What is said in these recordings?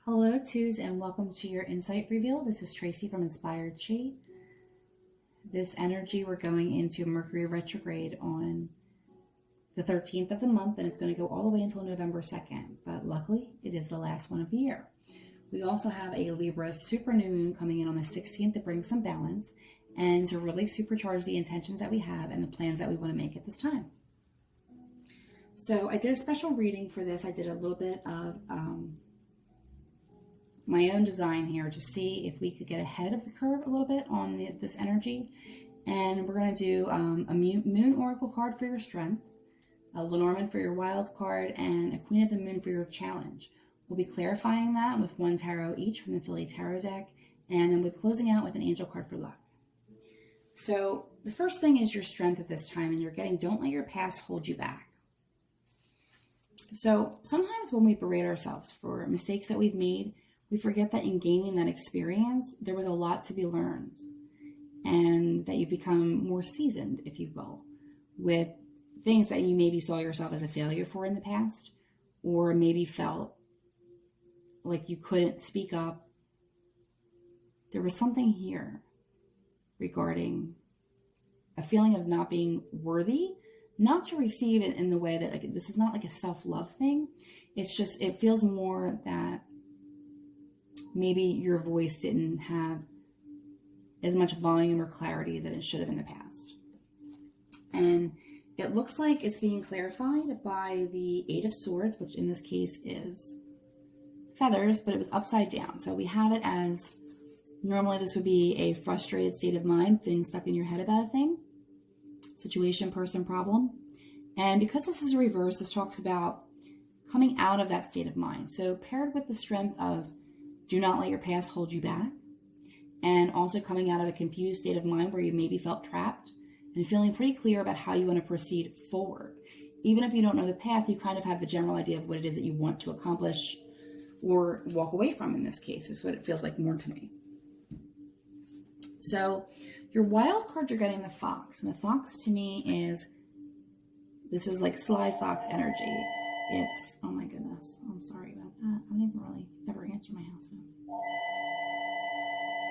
Hello, twos, and welcome to your Insight Reveal. This is Tracy from Inspired Chi. This energy, we're going into Mercury Retrograde on the 13th of the month, and it's going to go all the way until November 2nd. But luckily, it is the last one of the year. We also have a Libra super new moon coming in on the 16th to bring some balance and to really supercharge the intentions that we have and the plans that we want to make at this time. So I did a special reading for this. I did a little bit of my own design here to see if we could get ahead of the curve a little bit on this energy. And we're going to do a Moon Oracle card for your strength, a Lenormand for your wild card, and a Queen of the Moon for your challenge. We'll be clarifying that with one tarot each from the Philly Tarot deck, and then we'll be closing out with an angel card for luck. So the first thing is your strength at this time, and you're getting don't let your past hold you back. So sometimes when we berate ourselves for mistakes that we've made, we forget that in gaining that experience, there was a lot to be learned and that you've become more seasoned, if you will, with things that you maybe saw yourself as a failure for in the past, or maybe felt like you couldn't speak up. There was something here regarding a feeling of not being worthy, not to receive it in the way that, like, this is not like a self-love thing. It's just, it feels more that maybe your voice didn't have as much volume or clarity that it should have in the past. And it looks like it's being clarified by the Eight of Swords, which in this case is feathers, but it was upside down. So we have it as, normally this would be a frustrated state of mind, things stuck in your head about a thing, situation, person, problem. And because this is a reverse, this talks about coming out of that state of mind. So paired with the strength of do not let your past hold you back, and also coming out of a confused state of mind where you maybe felt trapped and feeling pretty clear about how you want to proceed forward. Even if you don't know the path, you kind of have the general idea of what it is that you want to accomplish or walk away from. In this case is what it feels like more to me. So your wild card, you're getting the fox, and the fox to me is, this is like sly fox energy. It's, oh my goodness, I'm sorry about that. I don't even really ever answer my house phone.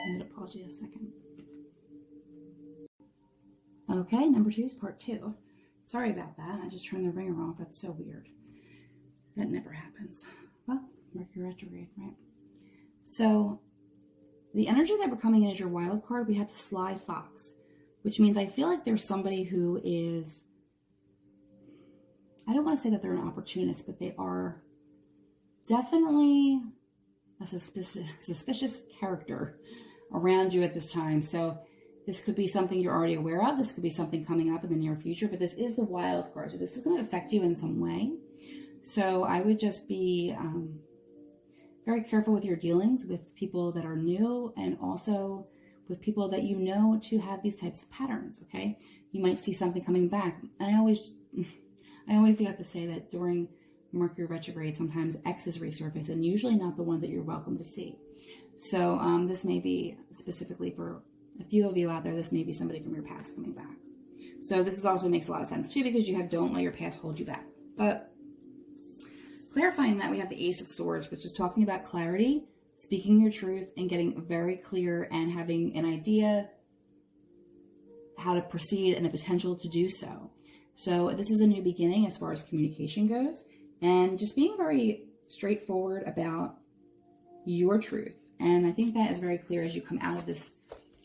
I'm going to pause you a second. Okay, number 2 is part 2. Sorry about that. I just turned the ringer off. That's so weird. That never happens. Well, Mercury Retrograde, right? So the energy that we're coming in as your wild card, we have the sly fox, which means I feel like there's somebody who is, I don't want to say that they're an opportunist, but they are definitely a suspicious character around you at this time. So this could be something you're already aware of. This could be something coming up in the near future, but this is the wild card. So this is going to affect you in some way. So I would just be very careful with your dealings with people that are new, and also with people that you know to have these types of patterns, okay? You might see something coming back. And I always do have to say that during Mercury retrograde, sometimes exes resurface, and usually not the ones that you're welcome to see. So this may be specifically for a few of you out there, this may be somebody from your past coming back. So this is also makes a lot of sense too, because you have don't let your past hold you back. But clarifying that, we have the Ace of Swords, which is talking about clarity, speaking your truth, and getting very clear and having an idea how to proceed and the potential to do so. So this is a new beginning as far as communication goes, and just being very straightforward about your truth. And I think that is very clear as you come out of this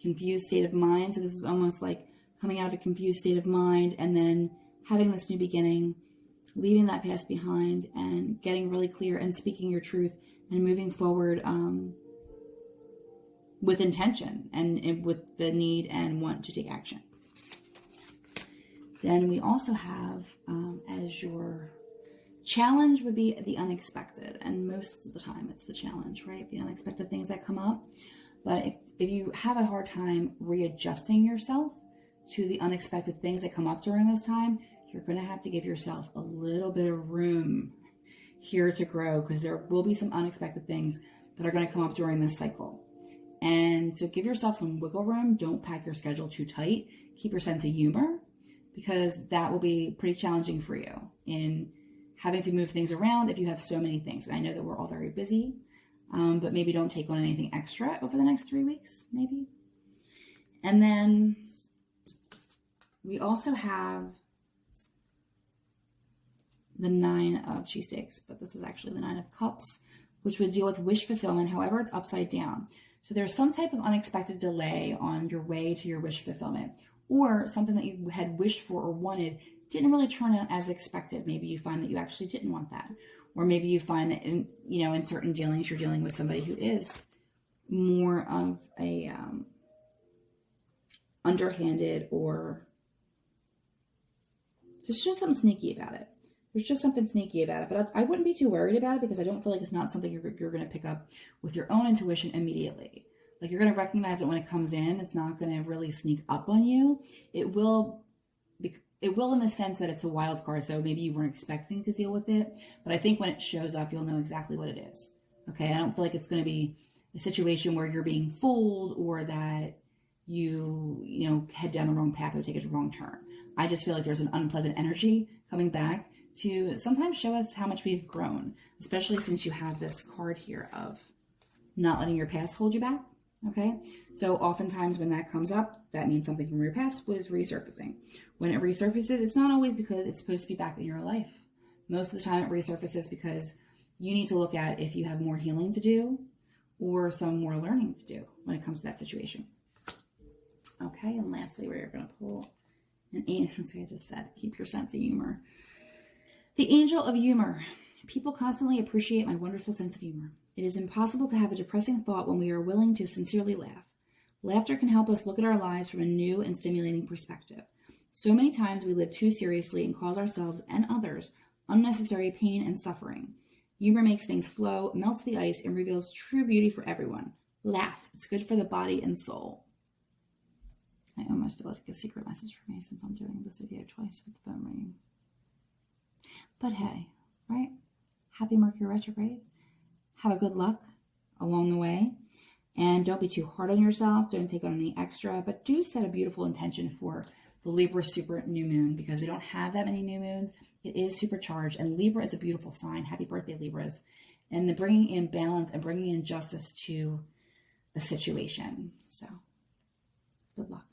confused state of mind. So this is almost like coming out of a confused state of mind and then having this new beginning, leaving that past behind and getting really clear and speaking your truth and moving forward with intention and with the need and want to take action. Then we also have as your challenge would be the unexpected. And most of the time it's the challenge, right? The unexpected things that come up. But if you have a hard time readjusting yourself to the unexpected things that come up during this time, you're going to have to give yourself a little bit of room here to grow, because there will be some unexpected things that are going to come up during this cycle. And so give yourself some wiggle room. Don't pack your schedule too tight. Keep your sense of humor, because that will be pretty challenging for you in having to move things around if you have so many things. And I know that we're all very busy. but maybe don't take on anything extra over the next 3 weeks, maybe. And then we also have the 9 of cheesesteaks, but this is actually the 9 of cups, which would deal with wish fulfillment. However, it's upside down. So there's some type of unexpected delay on your way to your wish fulfillment, or something that you had wished for or wanted didn't really turn out as expected. Maybe you find that you actually didn't want that. Or maybe you find that in certain dealings, you're dealing with somebody who is more of a underhanded, or there's just something sneaky about it. There's just something sneaky about it. But I wouldn't be too worried about it, because I don't feel like it's not something you're going to pick up with your own intuition immediately. Like, you're going to recognize it when it comes in. It's not going to really sneak up on you. It will in the sense that it's a wild card. So maybe you weren't expecting to deal with it. But I think when it shows up, you'll know exactly what it is. Okay. I don't feel like it's going to be a situation where you're being fooled, or that you head down the wrong path or take a wrong turn. I just feel like there's an unpleasant energy coming back to sometimes show us how much we've grown, especially since you have this card here of not letting your past hold you back. Okay. So oftentimes when that comes up, that means something from your past was resurfacing. When it resurfaces, it's not always because it's supposed to be back in your life. Most of the time it resurfaces because you need to look at if you have more healing to do or some more learning to do when it comes to that situation. Okay. And lastly, we're going to pull an angel. I just said, keep your sense of humor. The angel of humor. People constantly appreciate my wonderful sense of humor. It is impossible to have a depressing thought when we are willing to sincerely laugh. Laughter can help us look at our lives from a new and stimulating perspective. So many times we live too seriously and cause ourselves and others unnecessary pain and suffering. Humor makes things flow, melts the ice, and reveals true beauty for everyone. Laugh. It's good for the body and soul. I almost feel like a secret message for me, since I'm doing this video twice with the phone ringing. But hey, right? Happy Mercury Retrograde. Have a good luck along the way. And don't be too hard on yourself. Don't take on any extra. But do set a beautiful intention for the Libra super new moon, because we don't have that many new moons. It is supercharged. And Libra is a beautiful sign. Happy birthday, Libras. And the bringing in balance and bringing in justice to a situation. So good luck.